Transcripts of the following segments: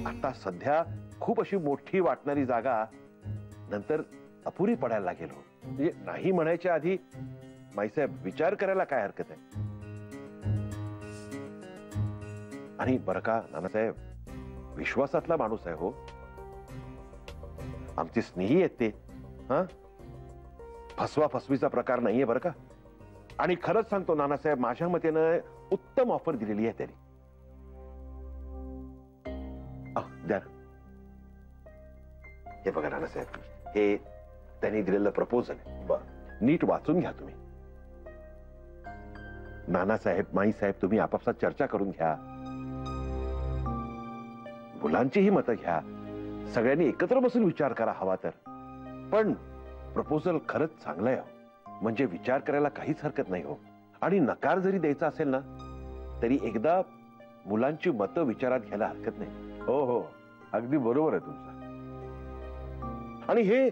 आता सध्या खूप अशी मोठी वाटणारी जागा नंतर अपुरी पडायला लागेल हो. म्हणजे नाही म्हणायच्या आधी माईसाहेब विचार करायला काय हरकत आहे. आणि बरं का नानासाहेब, विश्वासातला माणूस आहे हो, आमचे स्नेही आहेत ते. हा, फसवा फसवीचा प्रकार नाहीये बरं का. आणि खरंच सांगतो नानासाहेब, माझ्या मतेनं उत्तम ऑफर दिलेली आहे त्यांनी. द्या हे बघा नानासाहेब, हे त्यांनी दिलेलं प्रपोजल आहे. नीट वाचून घ्या तुम्ही. नानासाहेब, माईसाहेब, तुम्ही आपापसात चर्चा करून घ्या, मुलांचीही मतं घ्या, सगळ्यांनी एकत्र बसून विचार करा हवा तर. पण प्रपोजल खरंच चांगलं आहे, म्हणजे विचार करायला काहीच हरकत नाही हो. आणि नकार जरी द्यायचा असेल ना तरी एकदा मुलांची मतं विचारात घ्यायला हरकत नाही. हो हो, अगदी बरोबर आहे तुमचं. आणि हे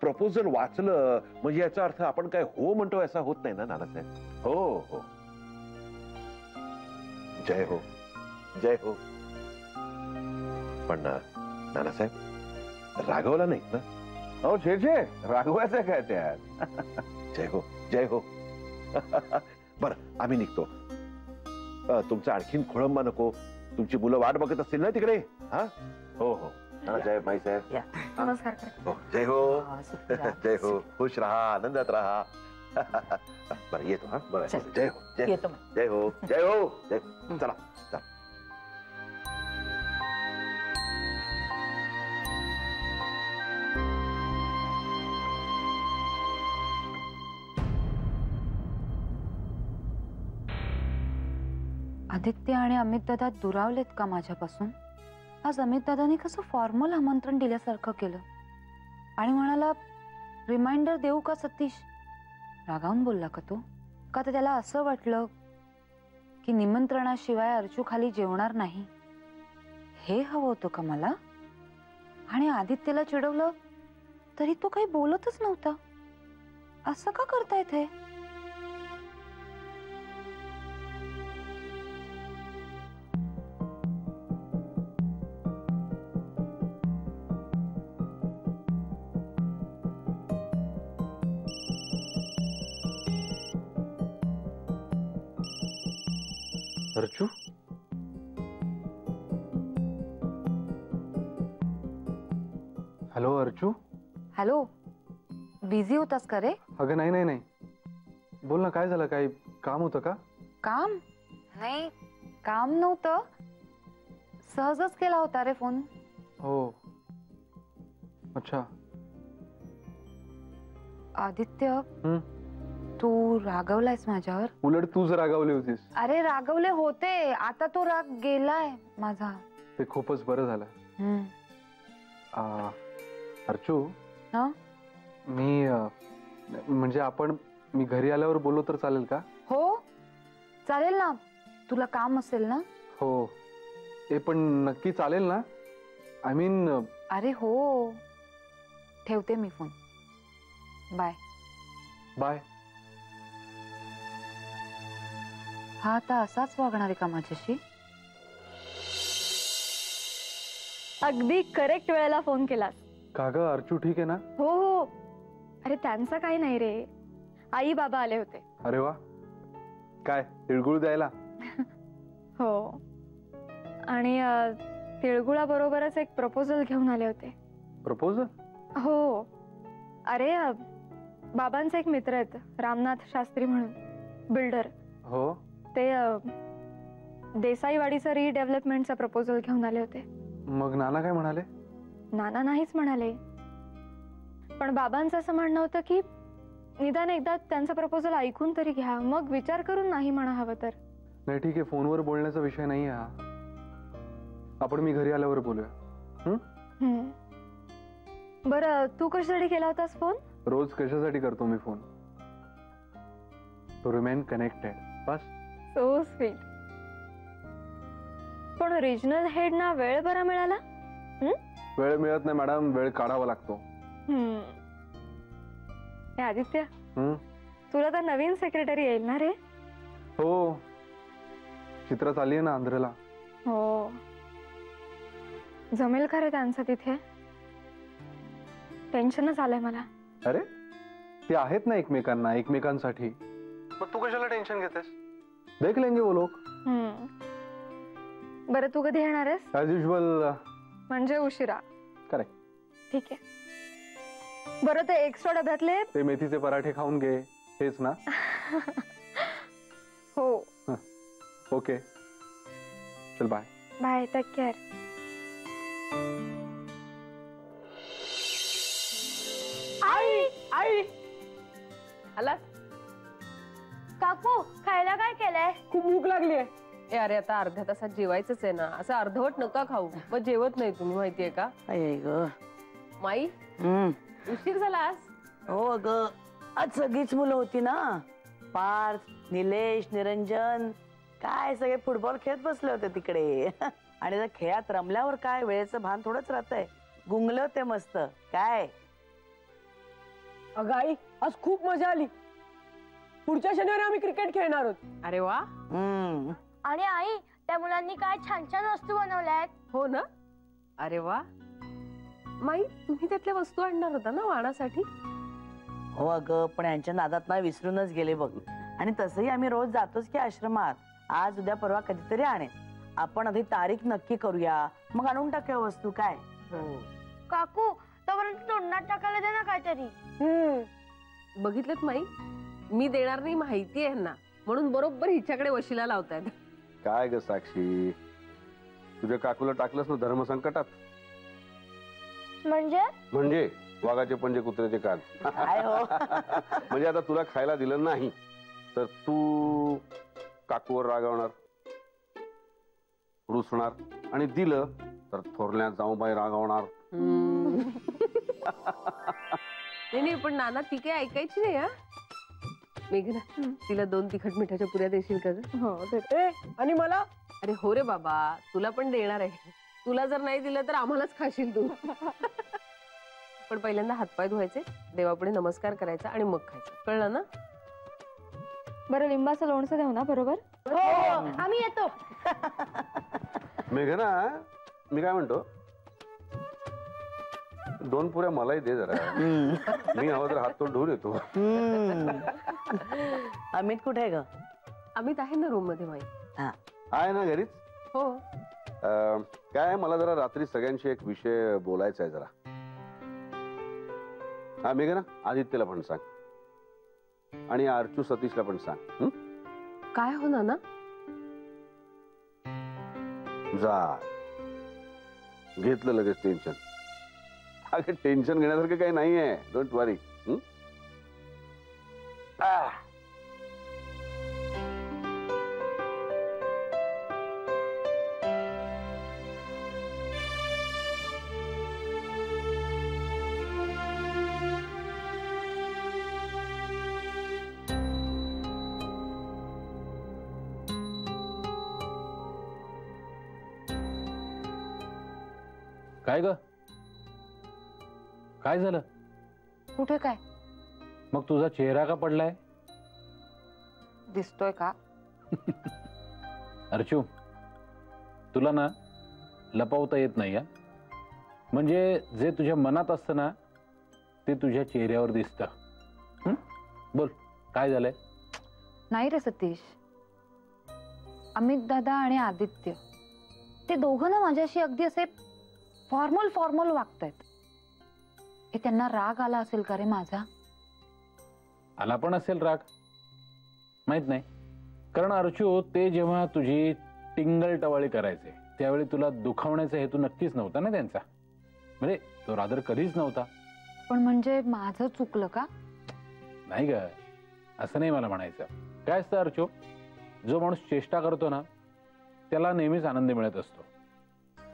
प्रपोजल वाचलं म्हणजे याचा अर्थ आपण काय हो म्हणतोय असा होत नाही ना नानासाहेब. हो हो, जय हो, जय हो. पण नानासाहेब रागवला नाहीत ना? हो छे छे, रागवायचं काय त्यात. जय हो, जय हो. बर, आम्ही निघतो. तुमचा आणखीन खोळंबा नको. तुमची मुलं वाट बघत असतील ना तिकडे. हा, हो हो. नानासाहेब, माईसाहेब, नमस्कार. हो, जय हो, जय हो. खुश राहा, आनंदात राहा. बरं येतो. हा, बरं. जय हो, जय हो, जय हो, जय हो, जय. चला चला. आदित्य आणि अमित दादा दुरावलेत का माझ्यापासून? आज अमित दादांनी कसं फॉर्मल आमंत्रण दिल्यासारखं केलं आणि म्हणाला रिमाइंडर देऊ का सतीश? रागावून बोलला का तो? का तर त्याला असं वाटलं की निमंत्रणाशिवाय अर्चू खाली जेवणार नाही, हे हवं होतं का मला? आणि आदित्यला चिडवलं तरी तो काही बोलतच नव्हता. असं का करतायत हे? Archu, hello Archu. Hello, busy होतास का रे? अगं नाही नाही नाही, बोल ना, काय झालं? काही काम होतं का? काम नाही, काम नव्हतं, सहजच केला होता रे फोन. हो, अच्छा. आदित्य, तू रागवलायस माझ्यावर? उलट तूच रागावली होतीस. अरे रागवले होते, आता तो राग गेलाय माझा. ते खूपच बरं झालं. अर्चू, मी म्हणजे मी घरी आल्यावर बोललो तर चालेल का? हो चालेल ना, तुला काम असेल ना? हो, ते पण नक्की चालेल ना? I mean. अरे हो, ठेवते मी फोन. Bye bye. हा आता असाच वागणार आहे का माझ्याशी? अगदी करेक्ट वेळेला फोन केलास. का ग अर्चू, ठीक आहे ना? हो हो, अरे त्यांचं काही नाही रे, आई बाबा आले होते. अरे वा, काय तिळगुळ द्यायला? हो, आणि तिळगुळाबरोबरच एक प्रपोजल घेऊन आले होते. प्रपोजल? हो, अरे बाबांचे एक मित्र आहेत, रामनाथ शास्त्री म्हणून, बिल्डर. हो, ते देसाईवाडीचं रिडेव्हलपमेंटचा प्रपोजल घेऊन आले होते. मग नाना काय म्हणाले? नाना नाहीच म्हणाले, पण बाबांचं असं म्हणणं होतं की निदान एकदा त्यांचा प्रपोजल ऐकून तरी घ्या, मग विचार करून नाही म्हणा हवं तर. नाही ठीक आहे, फोनवर बोलण्याचा विषय नाही हा. आपण मी घरी आल्यावर बोलूया. बरं, तू कशासाठी केला होतास फोन? रोज कशासाठी करतो मी फोन? टू रिमेन कनेक्टेड, बस. So sweet. पण रिजनल हेड ना वेळ बरा मिळाला? वेळ मिळत नाही मॅडम, वेळ काढावा लागतो. आदित्य, तुला तर नवीन सेक्रेटरी येईल ना रे? हो, चित्र चालली आहे ना आंध्रला. हो, जमेल खरं त्यांचं तिथे. टेन्शनच आलंय मला. अरे ते आहेत ना एकमेकांना, एकमेकांसाठी. मग तू कशाला टेन्शन घेतेस? देख लेंगे वो लोग. बरं, तू कधी येणार आहेस? As usual. म्हणजे उशिरा. करेक्ट. ठीक आहे. बरं, ते एक्स्ट्रा डब्यातले ते मेथीचे पराठे खाऊन घे, हेच ना? हो. ओके, चल बाय. Bye, take care. आई आई आला. काकू, खायला काय केलंय? खूप भूक लागली आहे. अरे आता अर्ध्या तासात जेवायचंच आहे ना, असं अर्धवट नका खाऊ, मग जेवत नाही तुम्ही, माहितीये का? ग माई, उशीर झाला आज. हो अगं, आज सगळीच मुलं होती ना. पार्थ, निलेश, निरंजन, काय सगळे फुटबॉल खेळत बसले होते तिकडे. आणि त्या खेळात रमल्यावर काय वेळेचं भान थोडंच राहतंय. गुंगलं ते मस्त काय. अगं आई, आज खूप मजा आली. पुढच्या शनिवारी आम्ही क्रिकेट खेळणार आहोत. अरे वा. आणि आई, त्या मुलांनी काय छान छान वस्तू बनवल्यात. हो ना. अरे वा. माई, तुम्ही त्यातल्या वस्तू आणणार होता ना वाणासाठी? हो अगं, पण यांच्या नादात ना विसरूनच गेले बघ. आणि तसंही आम्ही रोज जातोच की आश्रमात. आज उद्या परवा कधीतरी आणेन. आपण आधी तारीख नक्की करूया, मग आणून टाकूया वस्तू. काय काकू, तोपर्यंत तोंडात टाकायला दे ना काहीतरी. बघितलं माई, मी देणार नाही माहिती आहे ना, म्हणून बरोबर हिच्याकडे वशिला लावतायत. काय ग साक्षी, तुझ्या काकूला टाकलंस ना धर्मसंकटात. म्हणजे वाघाचे पंजे कुत्र्याचे कान. काय हो. म्हणजे आता तुला खायला दिलं नाही तर तू काकूवर रागावणार, रुसणार, आणि दिलं तर थोरल्यात जाऊबाई रागावणार. नाही, पण नाना ती काही ऐकायची नाही. हा मेघना, तिला 2 तिखट मिठाच्या पुऱ्या देशील का ग? हो देते. आणि मला? अरे हो रे बाबा, तुला पण देणार आहे. तुला जर नाही दिलं तर आम्हालाच खाशील तू. पण पहिल्यांदा हातपाय धुवायचे, देवापुढे नमस्कार करायचा आणि मग खायचं, कळलं ना? बरं, लिंबाचं लोणचं देऊ ना? बरोबर. हो, आम्ही येतो. मेघना, मी काय म्हणतो, 2 पुऱ्या मलाही दे जरा. मी हवं तर हात तोंड धुवून येतो. अमित कुठे आहे ग? अमित आहे ना रूम मध्ये. माई आहे ना घरीच? हो. काय, मला जरा रात्री सगळ्यांशी एक विषय बोलायचा आहे जरा. हा मेघना, आदित्यला पण सांग आणि अर्चू सतीशला पण सांग. काय हो नाना? जा, घेतलं लगेच टेन्शन. अगं टेन्शन घेण्यासारखं काही नाहीये, डोंट वरी. काय ग, काय झालं? कुठे काय? मग तुझा चेहरा का पडलाय? दिसतोय का? अर्चू, तुला ना लपवता येत नाही. म्हणजे जे तुझ्या मनात असतं ना ते तुझ्या चेहऱ्यावर दिसतं. बोल, काय झालंय? नाही रे सतीश, अमित दादा आणि आदित्य ते दोघं ना माझ्याशी अगदी असे फॉर्मल वागतायत. हे त्यांना राग आला असेल का रे माझा? आला पण असेल राग, माहित नाही. कारण अर्चू, ते जेव्हा तुझी टिंगल टवाळी करायचे त्यावेळी तुला दुखावण्याचा हेतू नक्कीच नव्हता ना त्यांचा. म्हणजे तो रादर कधीच नव्हता. पण म्हणजे माझं चुकलं का? नाही ग, असं नाही मला म्हणायचं. काय असतं अर्चू, जो माणूस चेष्टा करतो ना त्याला नेहमीच आनंद मिळत असतो.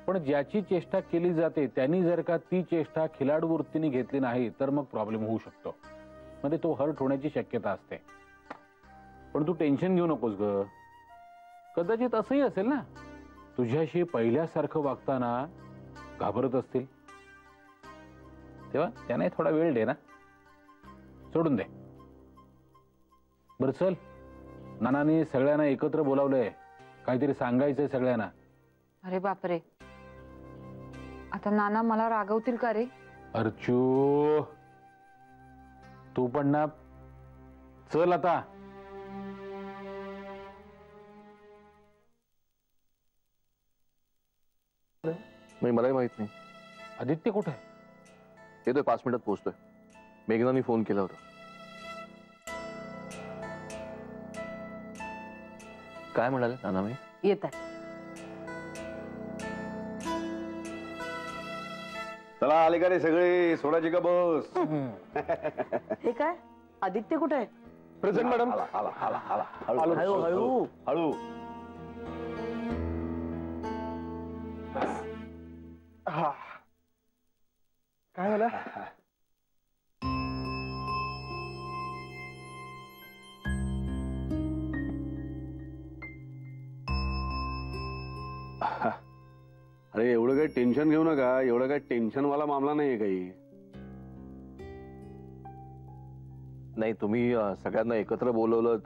पण ज्याची चेष्टा केली जाते त्यांनी जर का ती चेष्टा खिलाडू वृत्तीने घेतली नाही तर मग प्रॉब्लेम होऊ शकतो. म्हणजे तो हर्ट होण्याची शक्यता असते. पण तू टेन्शन घेऊ नकोस ग. कदाचित असंही असेल ना, तुझ्याशी पहिल्यासारखं वागताना घाबरत असतील, तेव्हा त्यांना थोडा वेळ दे ना, सोडून दे. बरं चल, नानांनी सगळ्यांना एकत्र बोलावलंय, काहीतरी सांगायचंय सगळ्यांना. अरे बापरे, आता नाना मला रागवतील का रे? अर्चू, तू पण ना, चल आता. नाही, मलाही माहित नाही. आदित्य कुठे आहे? येतोय, 5 मिनिटात पोहोचतोय. मेघनाने फोन केला होता. काय म्हणाले नानाबाई? येत आहे. चला आले का रे सगळे, सोडायची का बस? हे काय, आदित्य कुठे आहे? Present madam. हळू हळू. हळू. काय झालं? अरे एवढं काही टेन्शन घेऊ नका, एवढं काही टेन्शन वाला मामला नाहीये काही. नाही, तुम्ही सगळ्यांना एकत्र बोलवलं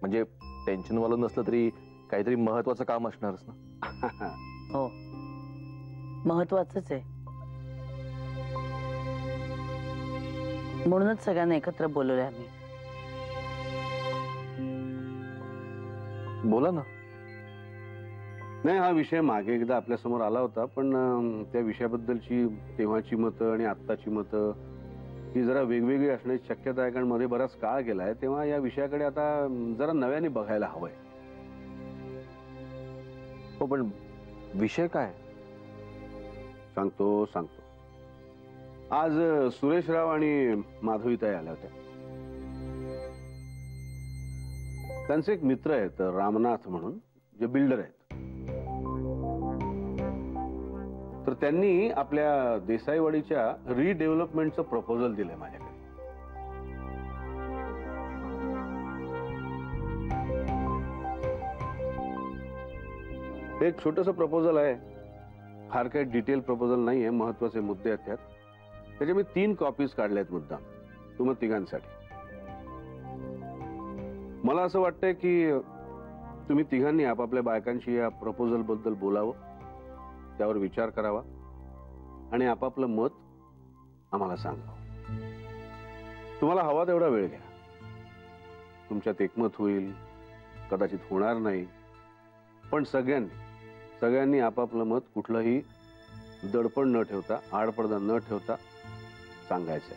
म्हणजे टेन्शन वालं नसलं तरी काहीतरी महत्वाचं काम असणारच ना. हो, महत्वाचंच आहे. म्हणूनच सगळ्यांना एकत्र बोलवलंय आम्ही. बोला ना. नाही, हा विषय मागे एकदा आपल्या समोर आला होता, पण त्या विषयाबद्दलची तेव्हाची मतं आणि आत्ताची मतं ही जरा वेगवेगळी असण्याची शक्यता आहे, कारण मध्ये बराच काळ गेलाय. तेव्हा या विषयाकडे आता जरा नव्याने बघायला हवंय. हो, पण विषय काय? सांगतो. आज सुरेशराव आणि माधवीताई आल्या होत्या. त्यांचे एक मित्र आहेत रामनाथ म्हणून, जे बिल्डर आहेत. तर त्यांनी आपल्या देसाईवाडीच्या रिडेव्हलपमेंटचं प्रपोजल दिलंय माझ्याकडे. एक छोटंसं प्रपोजल आहे, फार काही डिटेल प्रपोजल नाहीये, महत्वाचे मुद्दे आहेत त्यात. त्याच्या मी 3 कॉपीज काढल्यात मुद्दाम तुम्हा तिघांसाठी. मला असं वाटतंय की तुम्ही तिघांनी आपापल्या बायकांशी या प्रपोजल बद्दल बोलावं, त्यावर विचार करावा आणि आपापलं मत आम्हाला सांगावं. तुम्हाला हवा तेवढा वेळ घ्या. तुमच्यात एकमत होईल, कदाचित होणार नाही, पण सगळ्यांनी आपापलं मत कुठलंही दडपण न ठेवता, आडपडदा न ठेवता सांगायचंय.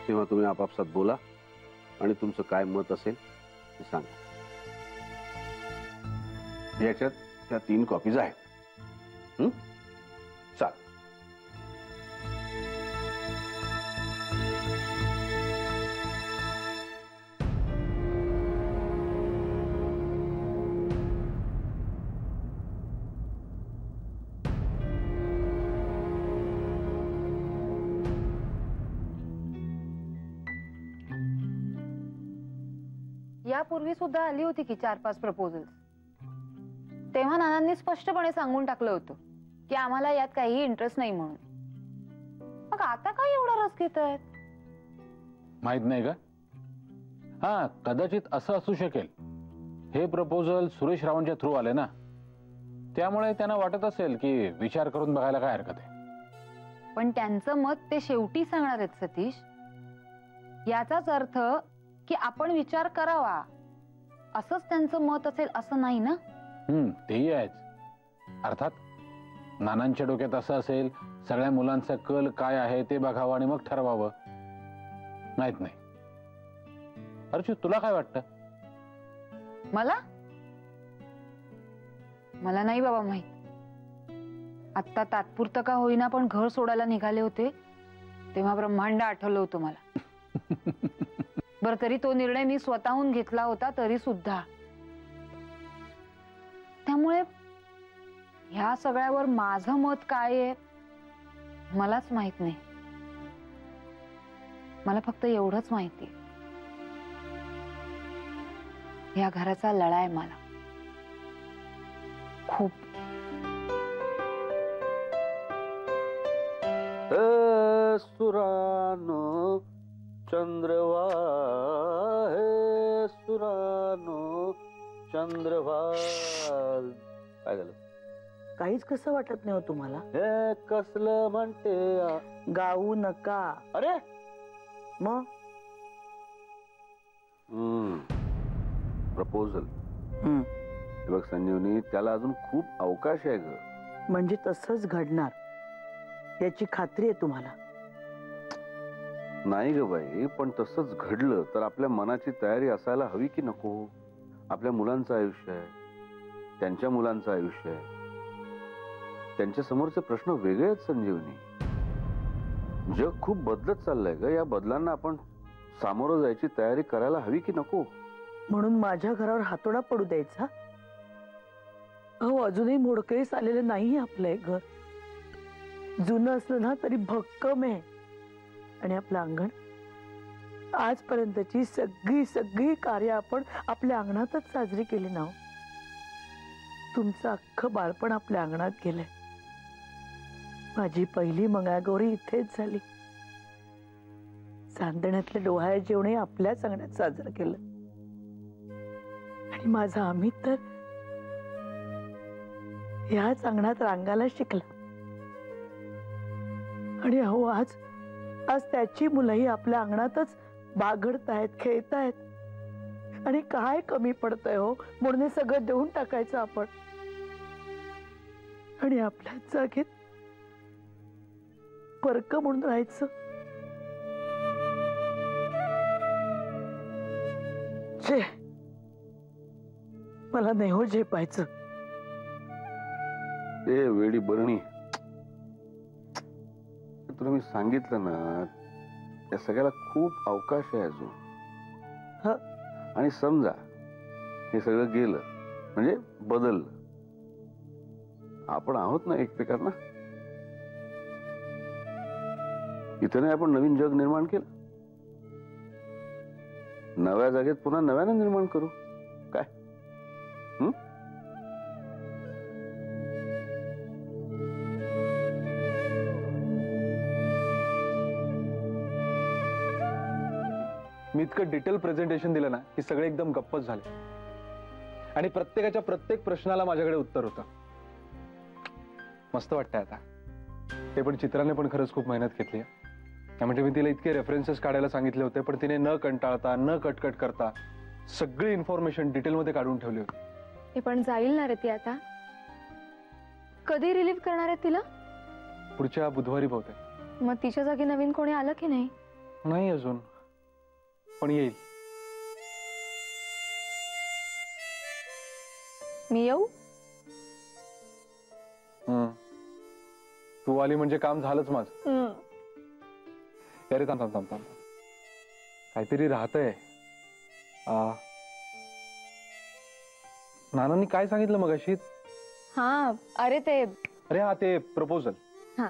तेव्हा तुम्ही आपापसात बोला आणि तुमचं काय मत असेल ते सांगा. याच्यात त्या 3 कॉपीज आहेत. चाल. यापूर्वी सुद्धा आली होती की 4-5 प्रपोजल्स. तेव्हा नानांनी स्पष्टपणे सांगून टाकलं होतं की आम्हाला यात काहीही इंटरेस्ट नाही म्हणून. मग आता काय एवढा रस घेत आहेत? माहित नाही का? हा, कदाचित असं असू शकेल, हे प्रपोजल सुरेश रावांच्या थ्रू आले ना, त्यामुळे त्यांना वाटत असेल की विचार करून बघायला काय हरकत आहे. पण त्यांचं मत ते शेवटी सांगणार आहेत सतीश. याचाच अर्थ की आपण विचार करावा असंच त्यांचं मत असेल असं नाही ना. तेही आहेच. अर्थात नानांच्या डोक्यात असं असेल, सगळ्या मुलांचा कल काय आहे ते बघावं आणि मग ठरवावं. माहित नाही. अर्चू, तुला काय वाटतं? मला नाही बाबा माहित. आत्ता तात्पुरतं का होईना पण घर सोडायला निघाले होते तेव्हा ब्रह्मांड आठवलं होतं मला. बरं, तरी तो निर्णय मी स्वतःहून घेतला होता तरी सुद्धा. त्यामुळे ह्या सगळ्यावर माझं मत काय आहे मलाच माहित नाही. मला फक्त एवढंच माहिती, या घराचा लळा आहे मला खूप. सुरानो चंद्रवा हे सुरानो चंद्रवा. काय झालं? काहीच कसं वाटत नाही हो तुम्हाला? हे कसलं म्हणते गाऊ नका. अरे मग प्रपोजल. बघ संजीवनी, त्याला अजून खूप अवकाश आहे ग. म्हणजे तसंच घडणार याची खात्री आहे तुम्हाला? नाही ग बाई, पण तसंच घडलं तर आपल्या मनाची तयारी असायला हवी की नको? आपल्या मुलांचं आयुष्य आहे, त्यांच्या मुलांचं आयुष्य आहे, त्यांच्या समोरचे प्रश्न वेगळे आहेत संजीवनी. जग खूप बदलत चाललंय ग. या बदलांना आपण सामोरं जायची तयारी करायला हवी की नको? म्हणून माझ्या घरावर हातोडा पडू द्यायचा? अहो, अजूनही मोडकळीस आलेलं नाहीये आपलं हे घर. जुनं असलं ना तरी भक्कम आहे. आणि आपलं अंगण, आजपर्यंतची सगळी कार्य आपण आपल्या अंगणातच साजरी केली ना. तुमचं अख्खं बाळपण आपल्या अंगणात गेलंय. माझी पहिली मंगळागौरी इथेच झाली. चांदण्यातले डोहाळे जेवणही आपल्याच अंगणात साजरं केलं. आणि माझा अमित तर याच अंगणात रांगायला शिकला. आणि अहो, आज त्याची मुलंही आपल्या अंगणातच बागडतायत, खेळतायत. आणि काय कमी पडतंय हो, म्हणून हे सगळं देऊन टाकायचं आपण आणि आपल्या जागेत परक म्हणून राहायचं. मला नाही हो झेपायचं. ए वेडी बरणी, तुला मी सांगितलं ना, त्या सगळ्याला खूप अवकाश आहे अजून. आणि समजा हे सगळं गेलं म्हणजे बदललं, आपण आहोत ना एकमेकांना. इथे नाही आपण नवीन जग निर्माण केलं, नव्या जागेत पुन्हा नव्याने निर्माण करू. काय मी इतकं डिटेल प्रेझेंटेशन दिलं ना की सगळे एकदम गप्पच झाले. आणि प्रत्येकाच्या प्रत्येक प्रश्नाला माझ्याकडे उत्तर होतं. मस्त वाटतंय आता. ते पण चित्राने पण खरंच खूप मेहनत घेतली आहे. म्हणजे मी तिला इतके रेफरन्सेस काढायला सांगितले होते, पण तिने न कंटाळता न कटकट करता सगळी इन्फॉर्मेशन डिटेलमध्ये काढून ठेवली होती. हे पण जाईल ना रे ती आता? कधी रिलीव्ह करणार आहे तिला? पुढच्या बुधवारी बहुतेक. मग तिच्या जागी नवीन कोणी आलं की नाही? नाही अजून, पण येईल. मी येऊ? तू आली म्हणजे काम झालंच माझं. अरे थांब थांब थांब थांब, काहीतरी राहतंय. नानांनी काय सांगितलं मगाशी? हा, अरे ते प्रपोजल. हा,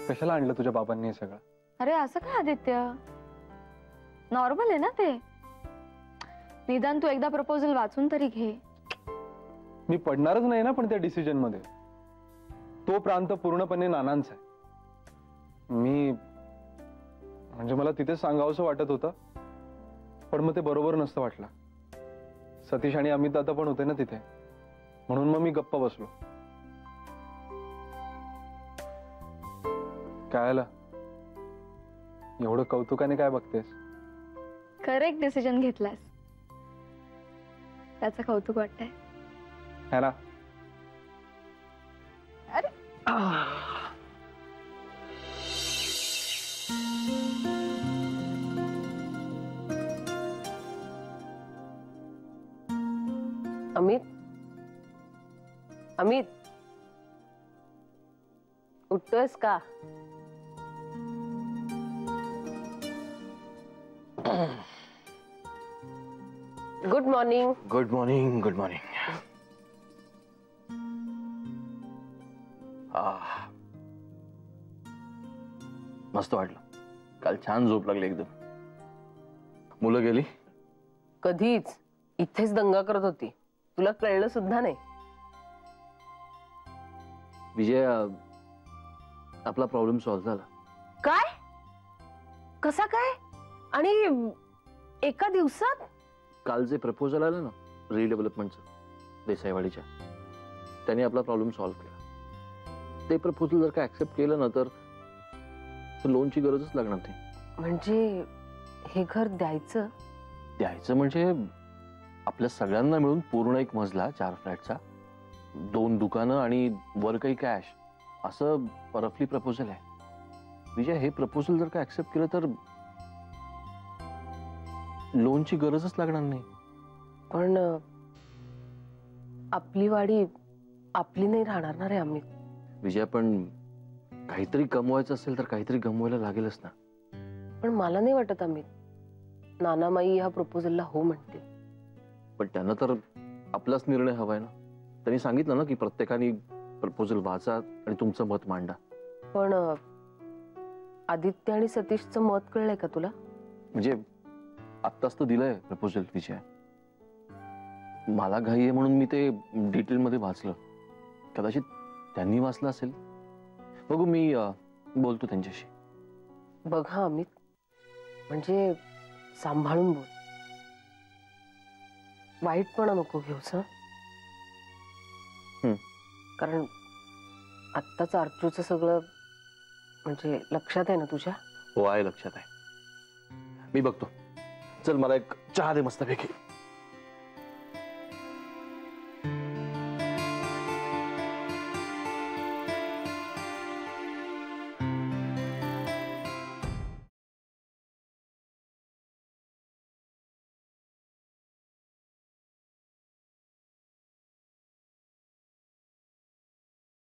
कशाला आणलं तुझ्या बाबांनी हे सगळं? अरे असं काय आदित्य, नॉर्मल आहे ना ते. निदान तू एकदा प्रपोजल वाचून तरी घे. मी पडणारच नाही ना पण त्या डिसिजन मध्ये. तो प्रांत पूर्णपणे नानांचा आहे. मी म्हणजे मला तिथेच सांगावंसं वाटत होतं, पण मग ते बरोबर नसतं वाटलं. सतीश आणि अमित दादा पण होते ना तिथे, म्हणून मग मी गप्प बसलो. काय आलं एवढं कौतुकाने काय बघतेस? करेक्ट डिसिजन घेतलास, त्याचं कौतुक वाटतंय है ना? अरे अमित, अमित उठतोयस का? Good morning. Good morning. Good morning. मस्त वाटलं. काल छान झोप लागली एकदम. मुलं गेली? कधीच. इथेच दंगा करत होती, तुला कळलं सुद्धा नाही. विजय, आपला प्रॉब्लेम सॉल्व्ह झाला. काय? कसा काय? आणि एका दिवसात? काल जे प्रपोजल आलं ना रिडेव्हलपमेंटचं देसाईवाडीच्या, त्यांनी आपला प्रॉब्लेम सॉल्व्ह केला. ते प्रपोजल जर का ऍक्सेप्ट केलं ना तर लोनची गरजच लागणार नाही. म्हणजे हे घर द्यायचं? द्यायचं म्हणजे आपल्या सगळ्यांना मिळून पूर्ण एक मजला 4 फ्लॅटचा, 2 दुकानं आणि वर काही कॅश, असं रफली प्रपोजल आहे. विजय, हे प्रपोजल जर का ऍक्सेप्ट केलं तर लोनची गरजच लागणार नाही. पण आपली वाडी आपली नाही राहणार ना रे अमित. विजय, पण काहीतरी कमवायचं असेल तर काहीतरी गमवायला लागेलच ना. पण मला नाही वाटत अमित नानामाई ह्या प्रपोजलला हो म्हणतील. पण त्यांना तर आपलाच निर्णय हवाय ना. त्यांनी सांगितलं ना की प्रत्येकाने प्रपोजल वाचा आणि तुमचं मत मांडा. पण आदित्य आणि सतीशचं मत कळलंय का तुला? म्हणजे आत्ताच तर दिलंय प्रपोजल विजय. मला घाई आहे म्हणून मी ते डिटेलमध्ये वाचलं. कदाचित त्यांनी वाचलं असेल. बघू, मी बोलतो त्यांच्याशी. बघ हा अमित, म्हणजे सांभाळून बोल. वाईटपणा नको घेऊस हं. कारण आत्ताच अर्चूचं सगळं म्हणजे लक्षात आहे ना तुझ्या? हो, आहे लक्षात आहे. मी बघतो. चल, मला एक चहा दे मस्तपैकी.